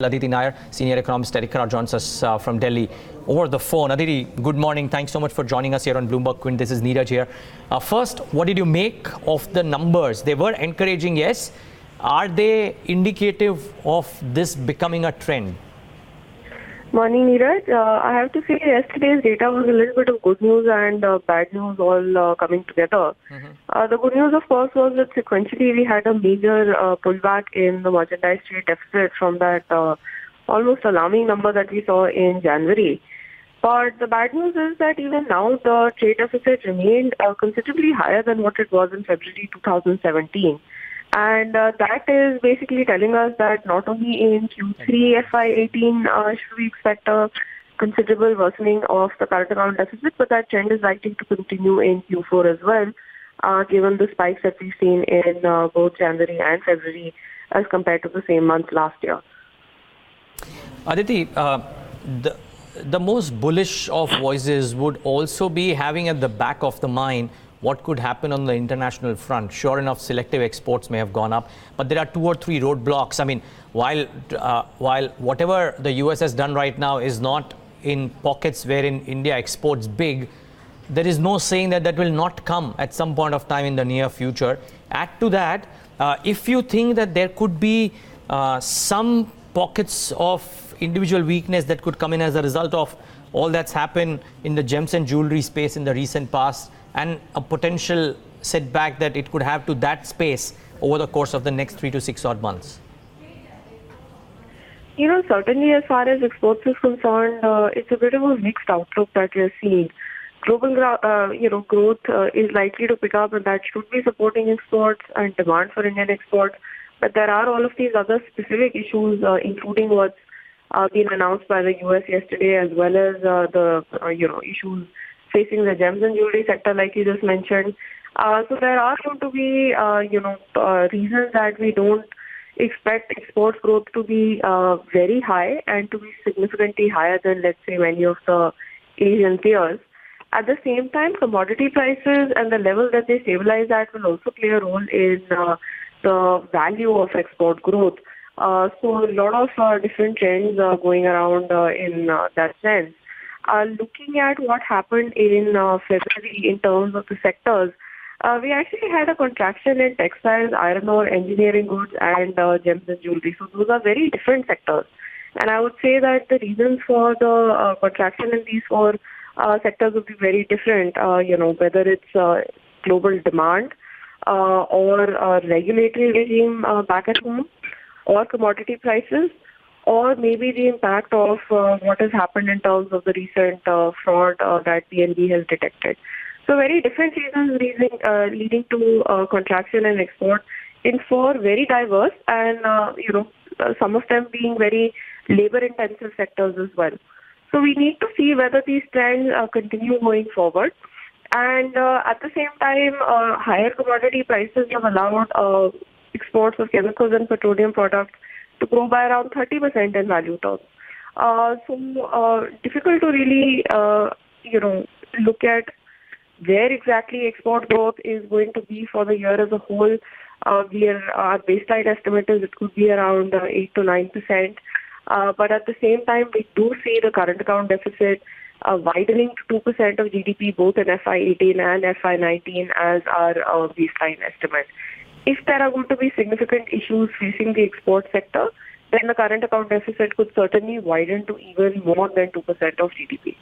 Aditi Nayar, senior economist at ICRA, joins us from Delhi over the phone. Aditi, good morning. Thanks so much for joining us here on Bloomberg Quint. This is Neeraj here. First, what did you make of the numbers? They were encouraging, yes. Are they indicative of this becoming a trend? Morning, Neeraj. I have to say yesterday's data was a little bit of good news and bad news all coming together. The good news, of course, was that sequentially we had a major pullback in the merchandise trade deficit from that almost alarming number that we saw in January. But the bad news is that even now the trade deficit remained considerably higher than what it was in February 2017. And that is basically telling us that not only in Q3 FY18 should we expect a considerable worsening of the current account deficit, but that trend is likely to continue in Q4 as well, given the spikes that we've seen in both January and February as compared to the same month last year. Aditi, the most bullish of voices would also be having at the back of the mind what could happen on the international front. Sure enough, selective exports may have gone up, but there are 2 or 3 roadblocks. I mean, while whatever the US has done right now is not in pockets wherein India exports big, there is no saying that that will not come at some point of time in the near future. Add to that, if you think that there could be some pockets of individual weakness that could come in as a result of all that's happened in the gems and jewelry space in the recent past, and a potential setback that it could have to that space over the course of the next 3 to 6 odd months? You know, certainly as far as exports is concerned, it's a bit of a mixed outlook that we're seeing. Global, growth is likely to pick up, and that should be supporting exports and demand for Indian exports. But there are all of these other specific issues, including what's been announced by the US yesterday, as well as the issues facing the gems and jewelry sector, like you just mentioned. So there are going to be, reasons that we don't expect export growth to be very high and to be significantly higher than, let's say, many of the Asian peers. At the same time, commodity prices and the level that they stabilize at will also play a role in the value of export growth. So a lot of different trends going around in that sense. Looking at what happened in February in terms of the sectors, we actually had a contraction in textiles, iron ore, engineering goods, and gems and jewelry. So those are very different sectors. And I would say that the reasons for the contraction in these 4 sectors would be very different, whether it's global demand or regulatory regime back at home, or commodity prices, or maybe the impact of what has happened in terms of the recent fraud that PNB has detected. So very different reasons leading to contraction in export in 4 very diverse and, some of them being very labor-intensive sectors as well. So we need to see whether these trends continue going forward. And at the same time, higher commodity prices have allowed exports of chemicals and petroleum products to grow by around 30% in value terms. So difficult to really, look at where exactly export growth is going to be for the year as a whole. Our baseline estimate is it could be around 8 to 9%. But at the same time, we do see the current account deficit widening to 2% of GDP both in FY18 and FY19 as our baseline estimate. If there are going to be significant issues facing the export sector, then the current account deficit could certainly widen to even more than 2% of GDP.